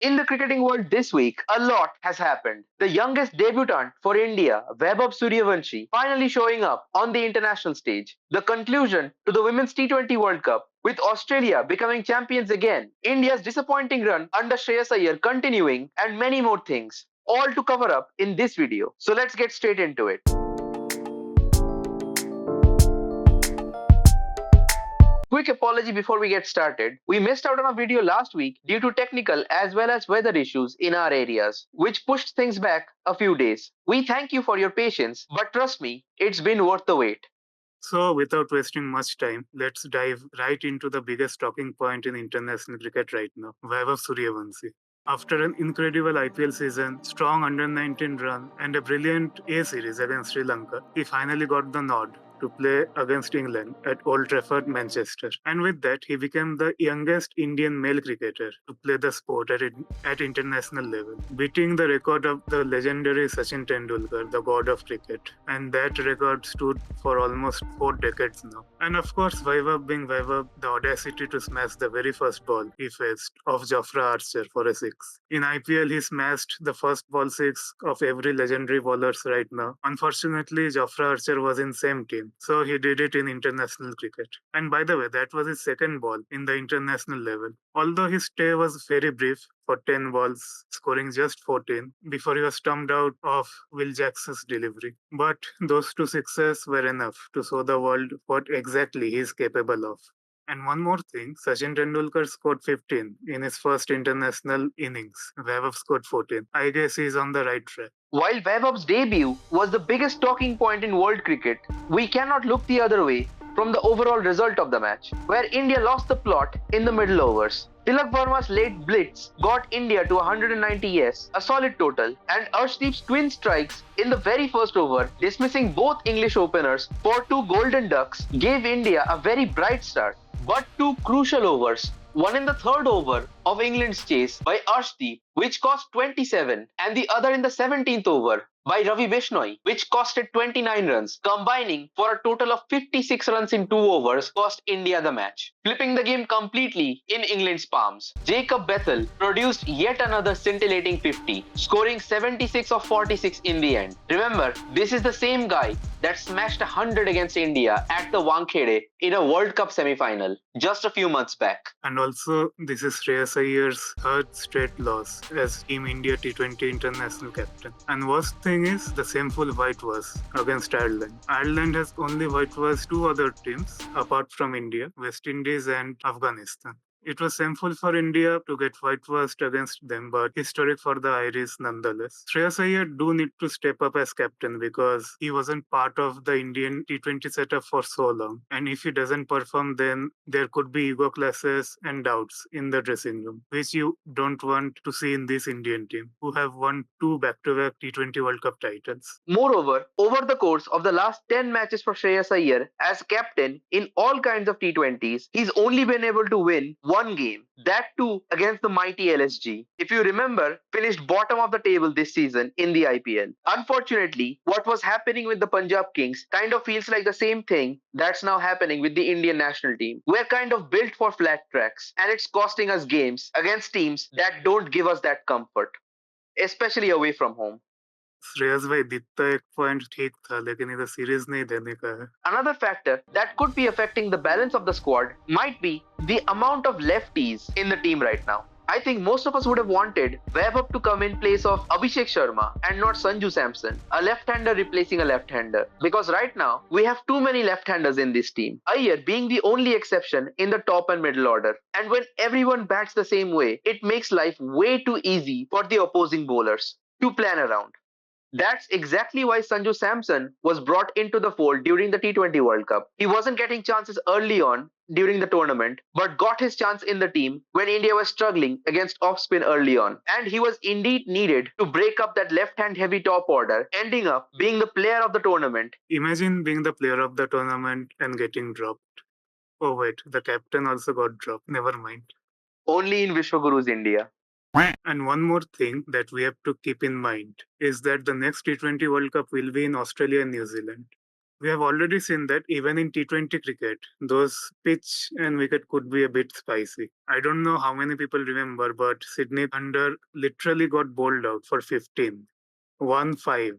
In the cricketing world this week, a lot has happened. The youngest debutant for India, Vaibhav Sooryavanshi, finally showing up on the international stage. The conclusion to the Women's T20 World Cup, with Australia becoming champions again, India's disappointing run under Shreyas Iyer continuing, and many more things. All to cover up in this video. So let's get straight into it. Quick apology before we get started. We missed out on a video last week due to technical as well as weather issues in our areas, which pushed things back a few days. We thank you for your patience, but trust me, it's been worth the wait. So, without wasting much time, let's dive right into the biggest talking point in international cricket right now, Vaibhav Sooryavanshi. After an incredible IPL season, strong under 19 run, and a brilliant A series against Sri Lanka, he finally got the nod to play against England at Old Trafford, Manchester. And with that, he became the youngest Indian male cricketer to play the sport at international level, beating the record of the legendary Sachin Tendulkar, the god of cricket. And that record stood for almost 4 decades now. And of course, Vaibhav being Vaibhav, the audacity to smash the very first ball he faced of Jofra Archer for a 6. In IPL, he smashed the first ball 6 of every legendary bowlers right now. Unfortunately, Jofra Archer was in same team, so he did it in international cricket. And by the way, that was his second ball in the international level. Although his stay was very brief, for 10 balls, scoring just 14 before he was stumped out of Will Jackson's delivery. But those 2 sixes were enough to show the world what exactly he is capable of. And one more thing, Sachin Tendulkar scored 15 in his first international innings. Vaibhav scored 14. I guess he's on the right track. While Vaibhav's debut was the biggest talking point in world cricket, we cannot look the other way from the overall result of the match, where India lost the plot in the middle overs. Tilak Verma's late blitz got India to 190 yes, a solid total, and Arshdeep's twin strikes in the very first over, dismissing both English openers for 2 golden ducks, gave India a very bright start. But 2 crucial overs, one in the third over of England's chase by Arshdeep, which cost 27, and the other in the 17th over by Ravi Bishnoi, which costed 29 runs, combining for a total of 56 runs in 2 overs, cost India the match, flipping the game completely in England's palms. Jacob Bethel produced yet another scintillating 50, scoring 76 of 46 in the end. Remember, this is the same guy that smashed 100 against India at the Wankhede in a World Cup semi-final just a few months back. And also, this is Shreyas Iyer's third straight loss as Team India T20 international captain. And worst thing is the shameful whitewash against Ireland. Ireland has only whitewashed 2 other teams apart from India, West Indies and Afghanistan. It was shameful for India to get whitewashed against them, but historic for the Irish nonetheless. Shreyas Iyer do need to step up as captain because he wasn't part of the Indian T20 setup for so long. And if he doesn't perform, then there could be ego clashes and doubts in the dressing room, which you don't want to see in this Indian team, who have won 2 back-to-back T20 World Cup titles. Moreover, over the course of the last 10 matches for Shreyas Iyer as captain in all kinds of T20s, he's only been able to win 1 game, that too against the mighty LSG. If you remember, finished bottom of the table this season in the IPL. Unfortunately, what was happening with the Punjab Kings kind of feels like the same thing that's now happening with the Indian national team. We're kind of built for flat tracks, and it's costing us games against teams that don't give us that comfort, especially away from home. Shreyas भाई दिखता एक point ठीक था लेकिन इधर series नहीं देने का है. Another factor that could be affecting the balance of the squad might be the amount of lefties in the team right now. I think most of us would have wanted Vaibhav to come in place of Abhishek Sharma and not Sanju Samson, a left-hander replacing a left-hander. Because right now, we have too many left-handers in this team. Iyer being the only exception in the top and middle order. And when everyone bats the same way, it makes life way too easy for the opposing bowlers to plan around. That's exactly why Sanju Samson was brought into the fold during the T20 World Cup. He wasn't getting chances early on during the tournament, but got his chance in the team when India was struggling against off-spin early on. And he was indeed needed to break up that left-hand heavy top order, ending up being the player of the tournament. Imagine being the player of the tournament and getting dropped. Oh wait, the captain also got dropped. Never mind. Only in Vishwaguru's India. And one more thing that we have to keep in mind is that the next T20 World Cup will be in Australia and New Zealand. We have already seen that even in T20 cricket, those pitch and wicket could be a bit spicy. I don't know how many people remember, but Sydney Thunder literally got bowled out for 15, 1-5,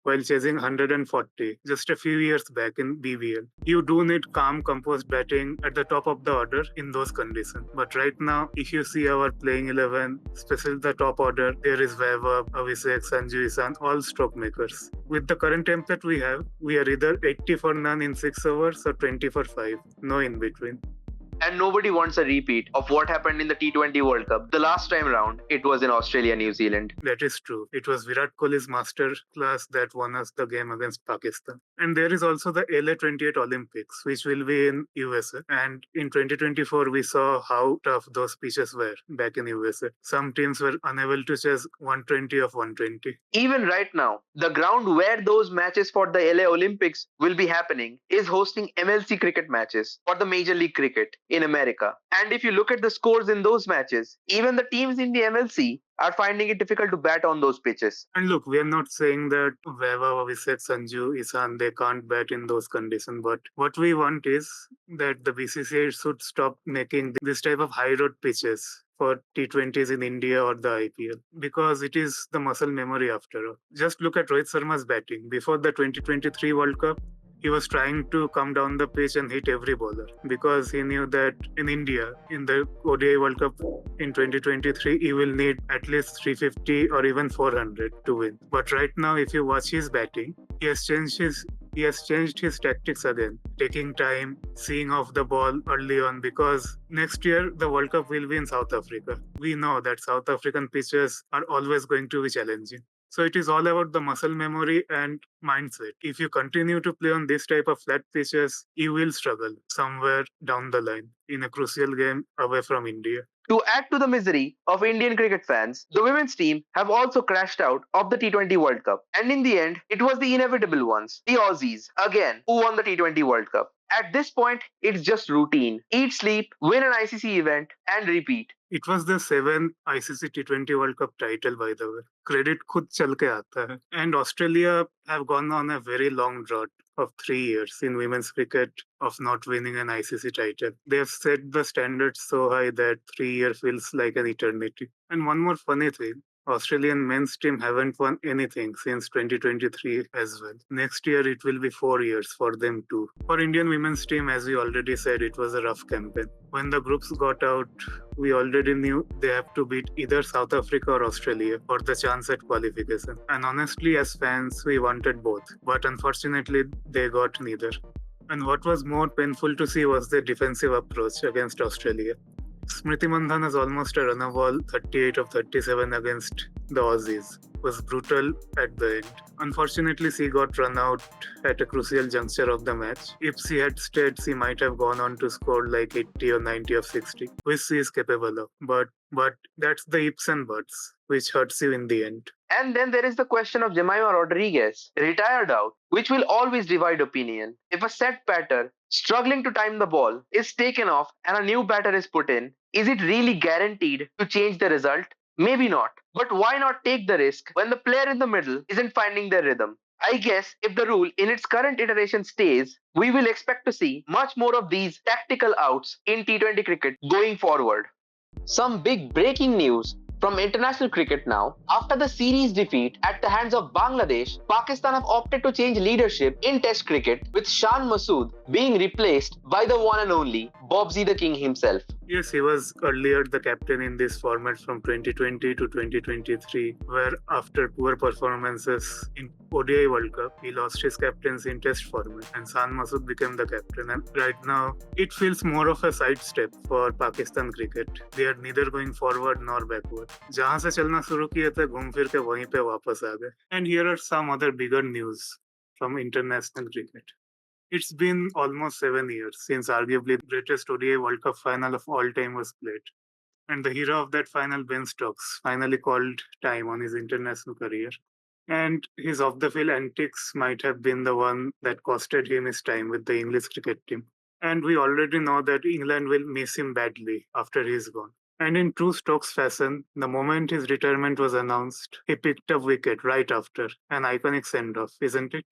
while chasing 140 just a few years back in BBL. You do need calm, composed batting at the top of the order in those conditions. But right now, if you see our playing 11, especially the top order, there is Vaibhab, Abhishek, Sanju, Isan, all stroke makers. With the current template we are either 80 for none in 6 overs or 20 for 5. No in between. And nobody wants a repeat of what happened in the T20 World Cup. The last time round, it was in Australia, New Zealand. That is true. It was Virat Kohli's master class that won us the game against Pakistan. And there is also the LA 28 Olympics, which will be in USA. And in 2024, we saw how tough those pitches were back in USA. Some teams were unable to chase 120 of 120. Even right now, the ground where those matches for the LA Olympics will be happening is hosting MLC cricket matches for the Major League Cricket in America. And if you look at the scores in those matches, even the teams in the MLC are finding it difficult to bat on those pitches. And look, we are not saying that Vaibhav, Abhishek, Sanju, Isan, they can't bat in those conditions. But what we want is that the BCCI should stop making this type of high road pitches for T20s in India or the IPL, because it is the muscle memory after all. Just look at Rohit Sharma's batting. Before the 2023 World Cup, he was trying to come down the pitch and hit every bowler because he knew that in India, in the ODI World Cup in 2023, he will need at least 350 or even 400 to win. But right now, if you watch his batting, he has changed his tactics again, taking time, seeing off the ball early on, because next year the World Cup will be in South Africa. We know that South African pitches are always going to be challenging. So it is all about the muscle memory and mindset. If you continue to play on this type of flat pitches, you will struggle somewhere down the line in a crucial game away from India. To add to the misery of Indian cricket fans, the women's team have also crashed out of the T20 World Cup. And in the end, it was the inevitable ones, the Aussies, again, who won the T20 World Cup. At this point, it's just routine. Eat, sleep, win an ICC event, and repeat. It was the 7th ICC T20 World Cup title, by the way. Credit khud chal ke aata hai. And Australia have gone on a very long drought of 3 years in women's cricket of not winning an ICC title. They have set the standards so high that 3 years feels like an eternity. And one more funny thing, Australian men's team haven't won anything since 2023 as well. Next year it will be 4 years for them too. For Indian women's team, as we already said, it was a rough campaign. When the groups got out, we already knew they have to beat either South Africa or Australia for the chance at qualification. And honestly, as fans, we wanted both. But unfortunately, they got neither. And what was more painful to see was the defensive approach against Australia. Smriti Mandhana's almost a runner ball, 38 of 37 against the Aussies, was brutal at the end. Unfortunately, she got run out at a crucial juncture of the match. If she had stayed, she might have gone on to score like 80 or 90 of 60, which she is capable of. But that's the ifs and buts, which hurts you in the end. And then there is the question of Jemima Rodriguez, retired out, which will always divide opinion. If a set batter struggling to time the ball is taken off and a new batter is put in, is it really guaranteed to change the result? Maybe not. But why not take the risk when the player in the middle isn't finding their rhythm? I guess if the rule in its current iteration stays, we will expect to see much more of these tactical outs in T20 cricket going forward. Some big breaking news from international cricket now. After the series defeat at the hands of Bangladesh, Pakistan have opted to change leadership in Test cricket, with Shan Masood being replaced by the one and only Bobsy the King himself. Yes, he was earlier the captain in this format from 2020 to 2023, where after poor performances in ODI World Cup, he lost his captaincy in Test format and Shan Masood became the captain. And right now, it feels more of a sidestep for Pakistan cricket. They are neither going forward nor backward. जहां से चलना शुरू किए थे, घूम फिर के वहीं पे वापस आ गए. And here are some other bigger news from international cricket. It's been almost 7 years since arguably the greatest ODI World Cup final of all time was played. And the hero of that final, Ben Stokes, finally called time on his international career. And his off-the-field antics might have been the one that costed him his time with the English cricket team. And we already know that England will miss him badly after he's gone. And in true Stokes fashion, the moment his retirement was announced, he picked up wicket right after. An iconic send-off, isn't it?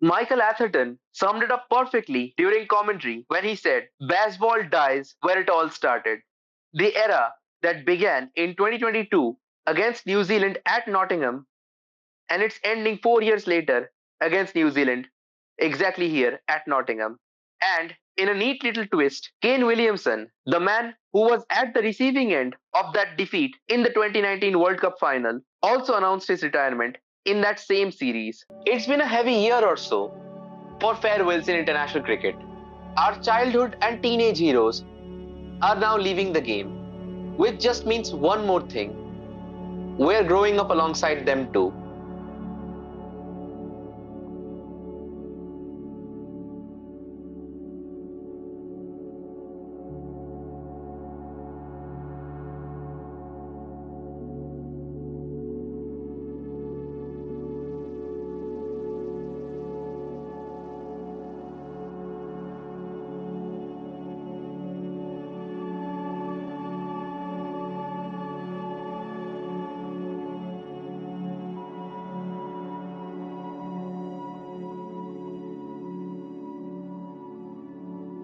Michael Atherton summed it up perfectly during commentary when he said, "Baseball dies where it all started." The era that began in 2022 against New Zealand at Nottingham and it's ending 4 years later against New Zealand, exactly here at Nottingham. And in a neat little twist, Kane Williamson, the man who was at the receiving end of that defeat in the 2019 World Cup final, also announced his retirement in that same series. It's been a heavy year or so for farewells in international cricket. Our childhood and teenage heroes are now leaving the game, which just means one more thing. We're growing up alongside them too.